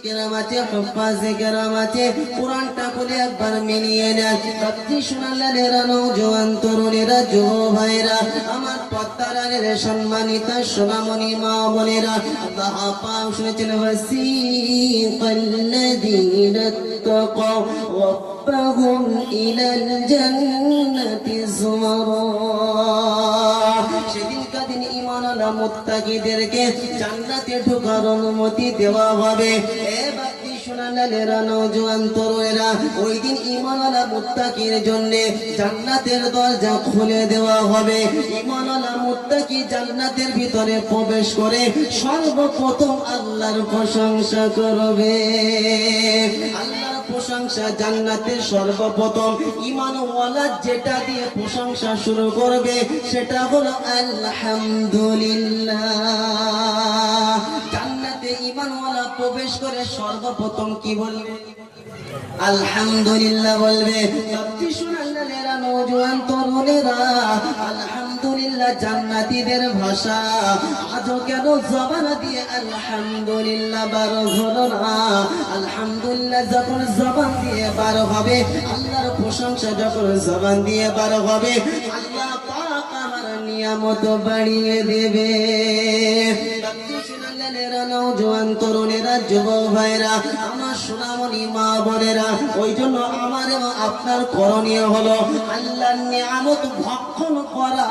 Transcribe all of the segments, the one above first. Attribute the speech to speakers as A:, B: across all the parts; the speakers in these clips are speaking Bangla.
A: কেরাম আছে, হুফাজে কেরাম আছে, কোরআনটা বলে একবার মিলিয়ে নেন। বাপজি শোনালেরা, নওজোয়ান তরুণেরা, যুব ভাইরা, আমার পদ্মারের সম্মানিতা সোনামণি মা বোনেরা, আল্লাহ পাক শুনেছেন, ওয়াসিকাল্লাযীনা তাকাও রাব্বাহুম ইলাল জান্নাতি যুমারা। সেদিনকার দিন ঈমানওয়ালা মুত্তাকিদেরকে জান্নাতে ঢোকার অনুমতি দেওয়া হবে। এ বাপজি শোনালেরা, নওজোয়ান তরুণেরা, ওই দিন ঈমানওয়ালা মুত্তাকির জন্য জান্নাতের দরজা খুলে দেওয়া হবে। ঈমানওয়ালা মুত্তাকি জান্নাতের ভিতরে প্রবেশ করে সর্বপ্রথম আল্লাহর প্রশংসা করবে। আল্লাহর প্রশংসা জান্নাতের সর্বপ্রথম ঈমানওয়ালা যেটা দিয়ে প্রশংসা শুরু করবে সেটা হলো আলহামদুলিল্লাহ। জান্নাতে ঈমানওয়ালা প্রবেশ করে সর্বপ্রথম কি বলবে? আলহামদুলিল্লাহ বলবে। সত্যি শোনালেরা, নওজোয়ান তরুণেরা, আলহামদুলিল্লাহ জান্নাতীদের ভাষা। আজও কেন জবান দিয়ে আলহামদুলিল্লাহ বার হলো না? আলহামদুলিল্লাহ যখন জবান দিয়ে বার হবে, আল্লাহর প্রশংসা যখন জবান দিয়ে বার হবে, আল্লাহ পাক আমার নিয়ামত বাড়িয়ে দেবে। নওজোয়ান তরুণেরা, যুবক ভাইরা, আমার সোনামণি মা বোনেরা, ওই জন্য আমার এবং আপনার করণীয় হলো আল্লাহর নিয়ামত ভক্ষণ করা।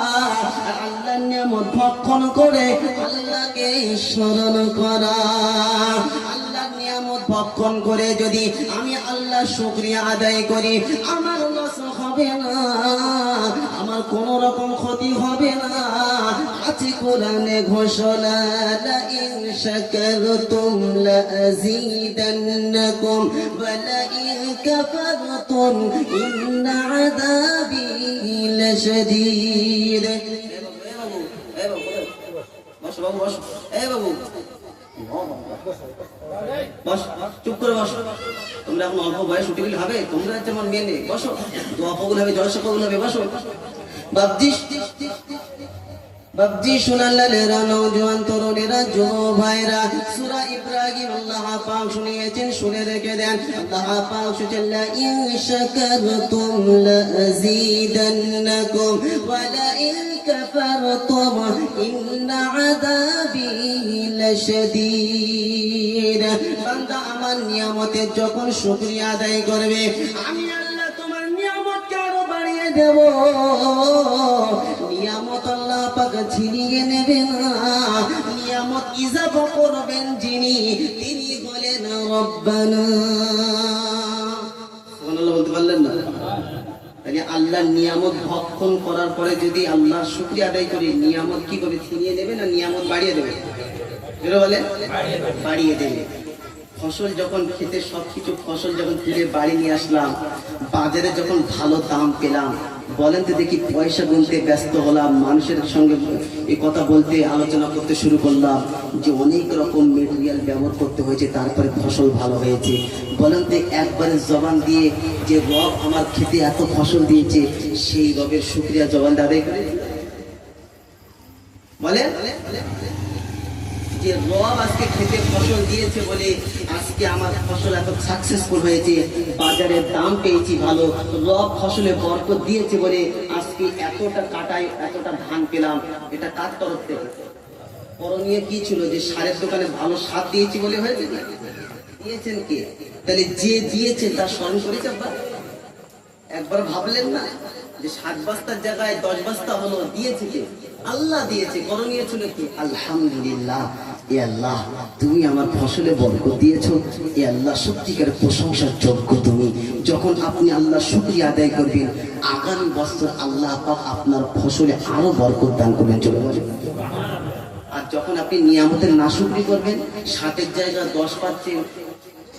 A: আর আল্লাহর নিয়ামত ভক্ষণ করে আল্লাহকে স্মরণ করা। আল্লাহর নিয়ামত ভক্ষণ করে যদি আমি আল্লাহর শুকরিয়া আদায় করি, আমার লস হবে না, আমার কোন রকম ক্ষতি হবে না। আছে কোরআনে ঘোষণা, লা ইন শাকারতুম লা আযীদান্নাকুম ওয়া লা ইন কাফারতুম ইন্না আযাবী লাশাদীদ। বস বাবু, বস। এই বাবু, বস, চুপ করে বসো। তোমরা এখন অল্প বয়স উঠে গেলে হবে? তোমরা যেমন মেনে বসো, দোয়া কবুল হবে, জলসা কবুল হবে, বসো। বাপজি শোনালেরা, নওজোয়ান তরুণেরা, যুব ভাইরা, সূরা ইব্রাহিম আল্লাহ পাক শুনিয়েছেন, শুনে রেখে দেন। আল্লাহ পাক শুনেছেন, লা ইন শাকারতুম লা আযীদান্নাকুম ওয়া লা ইন কাফারতুম ইন্না আযাবী লাশাদীদ। বান্দা আমার নিয়ামতের যখন শুকরিয়া আদায় করবে, আমি আল্লাহ তোমার নিয়ামতকে আরো বাড়িয়ে দেব। নিয়ামত আল্লাহ পাক ছিনিয়ে নেবে না, নিয়ামত ইজাফা করবেন যিনি, তিনি বলেন রব্বানা। সুবহানাল্লাহ বলতে পারলেন না? তাই আল্লাহর নিয়ামত ভক্ষণ করার পরে যদি আল্লাহর শুকরিয়া আদায় করি, নিয়ামত কি করে ছিনিয়ে নেবে না নিয়ামত বাড়িয়ে দেবে? যেটা বলে বাড়িয়ে দেবে। ফসল যখন খেতে, সবকিছু ফসল যখন তুলে বাড়ি নিয়ে আসলাম, বাজারে যখন ভালো দাম পেলাম, বলেন তো দেখি, পয়সা গুনতে ব্যস্ত হলাম, মানুষের সঙ্গে এই কথা বলতে, আলোচনা করতে শুরু করলাম যে অনেক রকম মেটেরিয়াল ব্যবহার করতে হয়েছে, তারপরে ফসল ভালো হয়েছে। বলেন তো একবারে জবান দিয়ে যে রব আমার খেতে এত ফসল দিয়েছে, সেই রবের শুকরিয়া জবান আদায় করে বলেন যে রব আজকে খেতে ফসল দিয়েছে বলে আজকে আমার ফসল এত সাকসেসফুল হয়েছে, বাজারের দাম পেয়েছি ভালো, রব ফসলে বরকত দিয়েছে বলে আজকে এতটা কাটাই এতটা ধান পেলাম। এটা কার তরফ থেকে? করণীয় কি ছিল? যে সারের দোকানে ভালো সার দিয়েছি বলে হয়েছে? দিয়েছেন কে? তাহলে যে দিয়েছে তার স্মরণ করেছে একবার ভাবলেন না যে 7 বস্তার জায়গায় 10 বস্তা হলো, দিয়েছে কে? আল্লাহ দিয়েছে। করণীয় ছিল কি? আলহামদুলিল্লাহ, এ আল্লাহ তুমি আমার ফসলে বরকত দিয়েছো, এ আল্লাহ সত্যিকার প্রশংসার যোগ্য তুমি। যখন আপনি আল্লাহ শুকরিয়া আদায় করবেন, আগামী বছর আল্লাহ পাক আপনার ফসলে আরো বরকত দান করবেন। চলে বলেন। আর যখন আপনি নিয়ামতের নাশুকরি করবেন, 7-এর জায়গায় 10 পাচ্ছেন,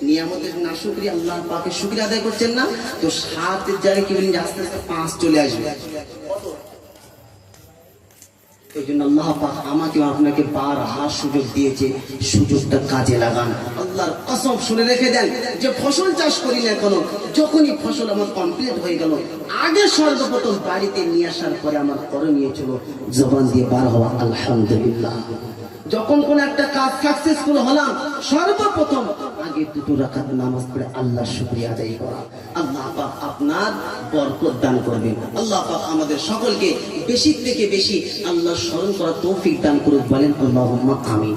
A: নিয়ামতের নাশুকরি আল্লাহ পাকে শুকরিয়া আদায় করছেন না, তো 7-এর জায়গায় কি বলেন, আস্তে আস্তে 5 চলে আসবে। এই জন্য আল্লাহ পাক আমাকে আপনাকে বারবার সুযোগ দিয়েছে, সুযোগটা কাজে লাগান। আল্লাহর কসম শুনে রেখে দেন, যে ফসল চাষ করি না কেন, যখনই ফসল আমার কমপ্লিট হয়ে গেল, আগে সর্বপ্রথম বাড়িতে নিয়ে আসার পরে আমার করণীয় ছিল জবান দিয়ে বার হওয়া আলহামদুলিল্লাহ। যখন কোন একটা কাজ সাকসেসফুল হলাম, সর্বপ্রথম আগে দুটো রাকাত নামাজ পড়ে আল্লাহর শুকরিয়া আদায় করা। আল্লাহ পাক আপনার বরকত দান করবেন। আল্লাহ পাক আমাদের সকলকে বেশি থেকে বেশি আল্লাহর স্মরণ করা তৌফিক দান করুক, বলেন আল্লাহুম্মা আমিন।